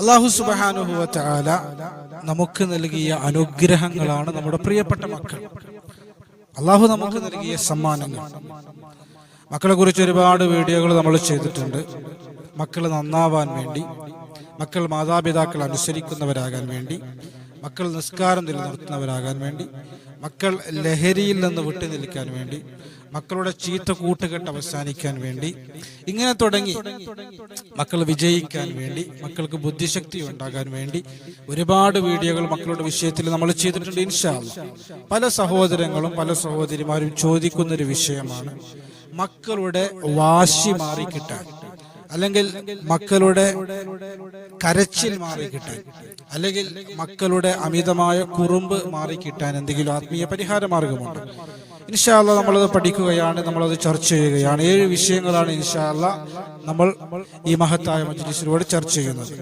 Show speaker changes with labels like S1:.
S1: അല്ലാഹു സുബ്ഹാനഹു വ തആല നമുക്ക് നൽകിയ അനുഗ്രഹങ്ങളാണ് നമ്മുടെ പ്രിയപ്പെട്ട മക്കൾ. അല്ലാഹു നമുക്ക് നൽകിയ സമ്മാനങ്ങൾ. മക്കളെ കുറിച്ച് ഒരുപാട് വീഡിയോകൾ നമ്മൾ ചെയ്തിട്ടുണ്ട്. മക്കൾ നന്നാവാൻ വേണ്ടി, മക്കൾ മാതാപിതാക്കൾ അനുസരിക്കുന്നവരാകാൻ വേണ്ടി, മക്കൾ നിസ്കാരം നിലനിർത്തുന്നവരാകാൻ വേണ്ടി, മക്കൾ ലഹരിയിൽ നിന്ന് വിട്ടു നിൽക്കാൻ വേണ്ടി, മക്കളുടെ ചീത്ത കൂട്ടുകെട്ട് അവസാനിക്കാൻ വേണ്ടി, ഇങ്ങനെ തുടങ്ങി മക്കൾ വിജയിക്കാൻ വേണ്ടി, മക്കൾക്ക് ബുദ്ധിശക്തി ഉണ്ടാകാൻ വേണ്ടി ഒരുപാട് വീഡിയോകൾ മക്കളുടെ വിഷയത്തിൽ നമ്മൾ ചെയ്തിട്ടുണ്ട്. ഇൻഷാ അല്ലാഹ് പല സഹോദരങ്ങളും പല സഹോദരിമാരും ചോദിക്കുന്നൊരു വിഷയമാണ് മക്കളുടെ വാശി മാറിക്കിട്ടാൻ, അല്ലെങ്കിൽ മക്കളുടെ കരച്ചിൽ മാറിക്കിട്ടാൻ, അല്ലെങ്കിൽ മക്കളുടെ അമിതമായ കുറുമ്പ് മാറിക്കിട്ടാൻ എന്തെങ്കിലും ആത്മീയ പരിഹാര മാർഗമുണ്ട്. ഇൻഷാ അല്ലാഹ് നമ്മളത് പഠിക്കുകയാണ്, നമ്മളത് ചർച്ച ചെയ്യുകയാണ്. 7 വിഷയങ്ങളാണ് ഇൻഷാ അല്ലാഹ് നമ്മൾ ഈ മഹത്തായ മജ്‌ലിസിലൂടെ ചർച്ച ചെയ്യുന്നത്.